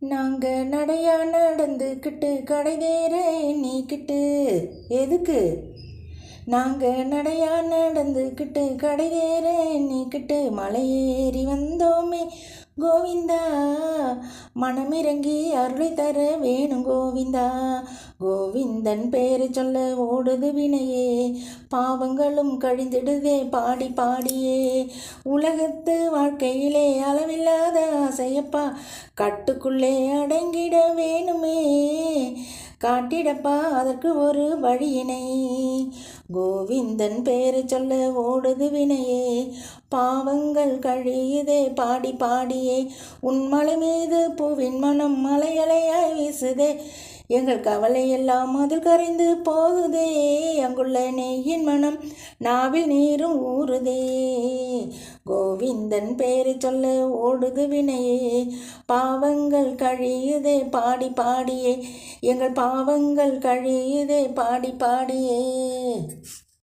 நாங்க நடையா நடந்துக்கிட்டு கடைதேற எண்ணிக்கிட்டு எதுக்கு நாங்க நடையா நடந்துக்கிட்டு கடைதேற எண்ணிக்கிட்டு மலையேறி வந்தோமே கோவிந்தா மனமிறங்கி அருளை தர வேணும் கோவிந்தா. கோவிந்தன் பேரை சொல்ல ஓடுது வினையே, பாவங்களும் கழிந்திடுதே பாடி பாடியே. உலகத்து வாழ்க்கையிலே அளவில்லாத ஆசையப்பா, கட்டுக்குள்ளே அடங்கிட வேணுமே, காட்டிடப்பா அதற்கு ஒரு வழியினை. கோவிந்தன் பேரை சொல்ல ஓடுது வினையே, பாவங்கள் கழியுதே பாடி பாடியே. உன் மலை மீது பூவின் மனம் மலையலையாய் வீசுதே, எங்கள் கவலை எல்லாம் அதில் கரைந்து போகுதே. அங்குள்ள நெய்யின் மனம் நாவில் நீரும் ஊறுதே. கோவிந்தன் பேரை சொல்ல ஓடுது வினையே, பாவங்கள் கழியுதே பாடி பாடியே. எங்கள் பாவங்கள் கழியுதே பாடி பாடியே.